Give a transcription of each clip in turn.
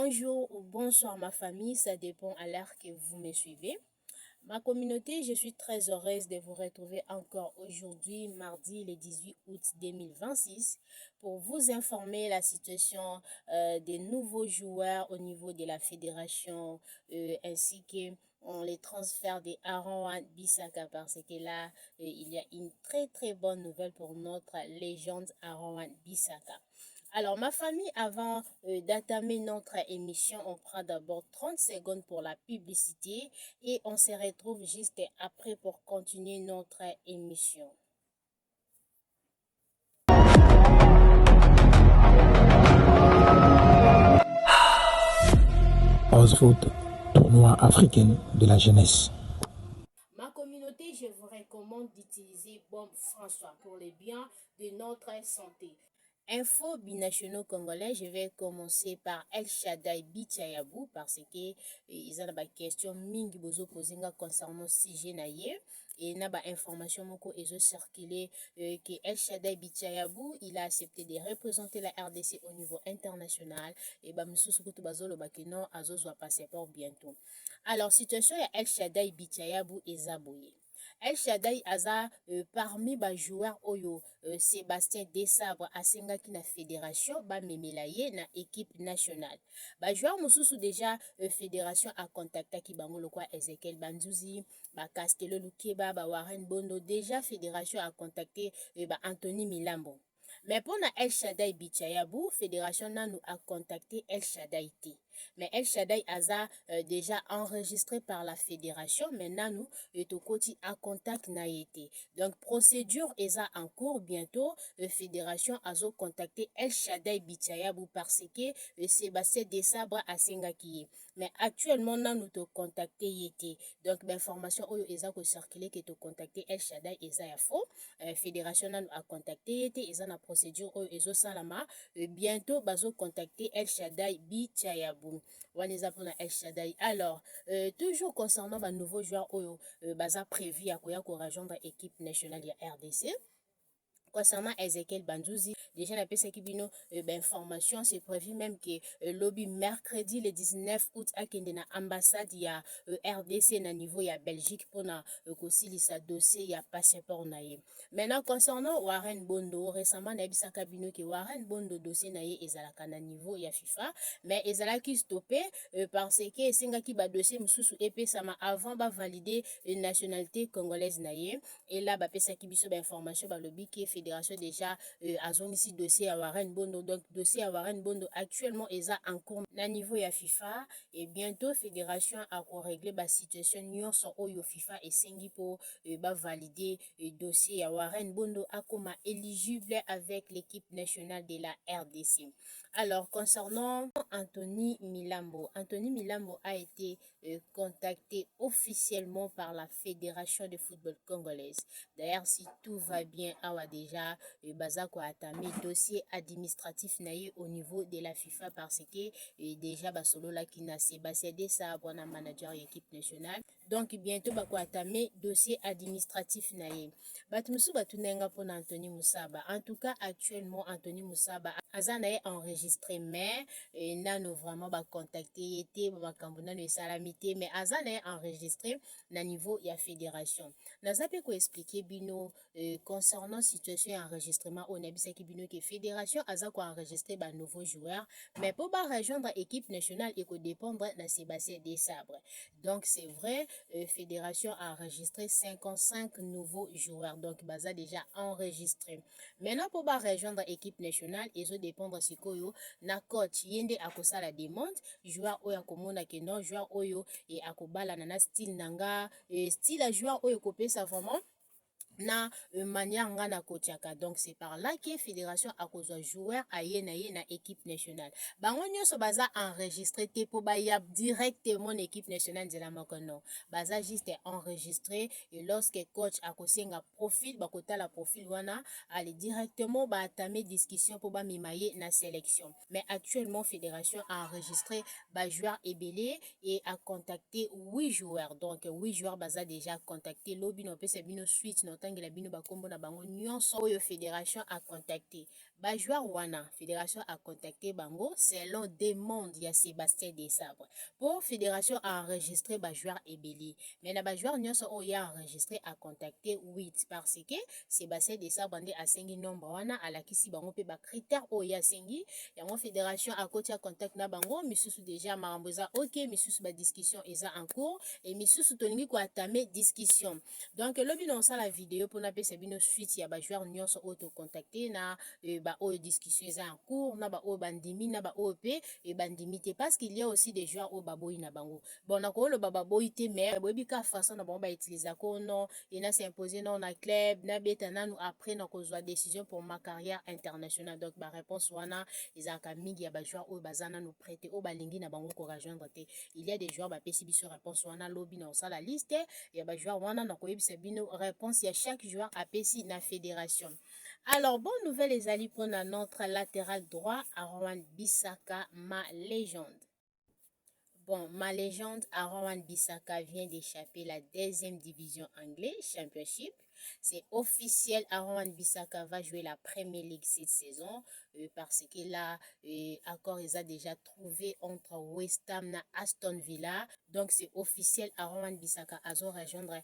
Bonjour ou bonsoir ma famille, ça dépend à l'heure que vous me suivez. Ma communauté, je suis très heureuse de vous retrouver encore aujourd'hui, mardi le 18 août 2026, pour vous informer la situation des nouveaux joueurs au niveau de la fédération ainsi que les transferts de Aaron Bissaka parce que là, il y a une très bonne nouvelle pour notre légende Aaron Bissaka. Alors, ma famille, avant d'entamer notre émission, on prend d'abord 30 secondes pour la publicité et on se retrouve juste après pour continuer notre émission. Foot, tournoi africain de la jeunesse. Ma communauté, je vous recommande d'utiliser Bombe François pour le bien de notre santé. Info binationaux congolais, je vais commencer par El Shaddai Bichayabou parce que ils ont des questions mingi bozo posinga concernant sujet naie et na ba information moko ezo circulé que El Shaddai Bichayabou il a accepté de représenter la RDC au niveau international et ba misusu kutu bazolo bakino azozwa passeport bientôt. Alors situation ya El Shaddai Bichayabou ezaboye. El Shaddai aza parmi ba joueurs oyo Sébastien Desabre asengaki na fédération bamemela ye na équipe nationale. Ba joueur mosusu déjà fédération a contactaki bango lokwa Ezekiel Banzuzi, ba Castelo Lukeba, ba Warren Bondo déjà fédération a contacté ba Anthony Milambo. Mais pour na El Shaddai Bichayabou, fédération nanu a contacté El Shaddai T. Mais El Shaddai aza déjà enregistré par la fédération, mais nanu etokoti a contact na été. Donc procédure est en cours bientôt. Fédération azo contacté El Shaddai Bichayabou parce que Sébastien Desabre a sengaki. Mais actuellement nanu to contacté été. Donc l'information oyo eza ko circuler que to contacté El Shaddai eza ya faux. Fédération nanu a contacté été eza na procédure oyo ezo salama. Bientôt bazo contacté El Shaddai Bichayabou. Waneza pour El Shaddai. Alors toujours concernant ba nouveau joueur oyo baza prévu à koya ko rejoindre équipe nationale ya RDC. Concernant Ezekiel Banzuzi, déjà la PSA Kibino, information, c'est prévu même que lobby mercredi le 19 août à Kendena ambassade ya RDC na niveau ya Belgique pour na kosili sa dossier ya passeport naie. Maintenant concernant Warren Bondo, récemment na bisa Kabino que Warren Bondo dossier naie ezalaka na niveau ya FIFA, mais ezalaki stoppé parce que sengaki ba dossier mususu epesama avant ba valider une nationalité congolaise naie et là ba PSA Kibiso ba information ba lobby qui fédération déjà azongisi dossier à Warren Bondo. Donc dossier à Warren Bondo actuellement est en cours na niveau ya FIFA et bientôt fédération a régler ba situation nyonso oyo FIFA et sengi pour ba valider dossier à Warren Bondo akoma éligible avec l'équipe nationale de la RDC. Alors concernant Anthony Milambo a été contacté officiellement par la Fédération de football congolaise. D'ailleurs, si tout va bien, awa déjà bazako atami dossier administratif naïe au niveau de la FIFA parce que déjà basolo la kina Sébastien Desabre na manager équipe nationale. Donc bientôt bako atami dossier administratif naïe. Batmusu batunenga pour Anthony Musaba. En tout cas, actuellement Anthony Musaba azanaye enregistré mais nano vraiment ba contacter était ba kambuna no salamité mais azanaye enregistré na niveau ya fédération. Nazape ko expliquer bino concernant situation et enregistrement on a bisaki bino que fédération aza ko enregistrer ba nouveau joueur mais pour ba rejoindre équipe nationale et ko dépendre na Sébastien Desabre. Donc c'est vrai fédération a enregistré 55 nouveaux joueurs donc baza déjà enregistré. Maintenant pour ba rejoindre équipe nationale ils ont dépendre sikoyo na coach yende akosa la demande joueur oyo akomona que non joueur oyo et akobala na style nanga style à joueur oyo kopesa vraiment na manière nga na kotiaka. Donc c'est par là que fédération a kozwa joueur aye na équipe nationale bango nyonso baza enregistré te po baya directement na équipe nationale de la makono baza juste enregistré et lorsque coach akosenga profil bakotala profil wana aller directement ba atamer discussion po ba mimaye na sélection. Mais actuellement fédération a enregistré ba joueur ebélé et a contacté 8 joueurs. Donc 8 joueurs baza déjà contacté lobby no pesa bino suite nota tangela bino bakombo na bango nyonso oyo fédération a contacté. Ba joueur wana fédération a contacté bango selon demande ya Sébastien Desabre. Pour fédération a enregistré ba joueur ebeli. Mais na ba joueur nyonso oyo ya enregistré a contacté 8 parce que Sébastien Desabre nde asengi nombre wana alakisi bango pe ba critère oyo ya sengi. Yango fédération a kotia contact na bango misusu déjà makambo eza OK, misusu ba discussion eza en cours et misusu tolingi ko atame discussion. Donc lobi non ça la vidéo pour na pesa bino suite ya ba joueur nyonso oyo to contacter na ba oyo discussion eza en cours na ba oyo bandimi na ba OP et bandimi te parce qu'il y a aussi des joueurs au baboyi na bango. Bon na ko lo baboyi te mais boyebi ka façon na bango ba utiliser ko non et na s'imposer non na club na beta nanu après na ko zwa décision pour ma carrière internationale. Donc ba réponse wana ezaka mingi ya ba joueurs oyo bazana no prêter o balingi na bango ko rejoindre te. Il y a des joueurs ba pesi biso réponse wana lobi na ça la liste ya ba joueurs wana na ko yebisa bino réponse ya chaque joueur a pesi na fédération. Alors, bonne nouvelle les alliés pour notre latéral droit, Aaron Bissaka, ma légende. Bon, ma légende, Aaron Bissaka vient d'échapper la 2e division anglaise, Championship. C'est officiel, Aaron Bissaka va jouer la Premier League cette saison parce que là, accord ils a déjà trouvé entre West Ham et Aston Villa. Donc c'est officiel, Aaron Bissaka a rejoindre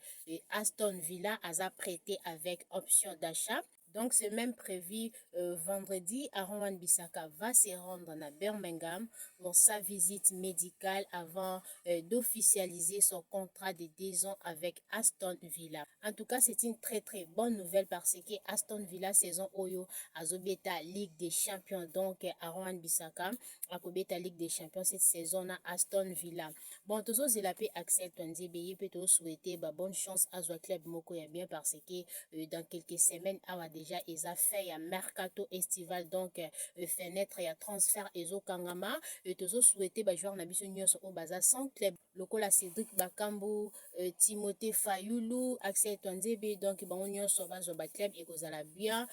Aston Villa, a prêté avec option d'achat. Donc, c'est même prévu vendredi, Aaron Bissaka va se rendre à Birmingham pour sa visite médicale avant d'officialiser son contrat de 2 ans avec Aston Villa. En tout cas, c'est une très très bonne nouvelle parce que Aston Villa saison Oyo Azobeta Ligue des Champions. Donc, Aaron Bissaka a Kobeta Ligue des Champions cette saison à Aston Villa. Bon, tous ceux qui l'ont accepté, on peut souhaiter bonne chance à ce club Moko ya bien parce que dans quelques semaines, a déjà ils fait un mercato estival donc fenêtre et transfert ezo kangama et tous souhaiter joueur na biso nyonso au baza sans club lokola Cédric Bakambu, Timothée Fayulu, Axel Twanzebe donc bango nyonso bazo ba club et kozala bien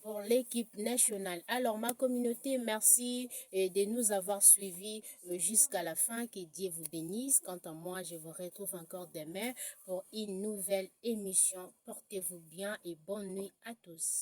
pour l'équipe nationale. Alors ma communauté, merci de nous avoir suivis jusqu'à la fin. Que Dieu vous bénisse. Quant à moi, je vous retrouve encore demain pour une nouvelle émission. Portez-vous bien et bonne nuit à tous.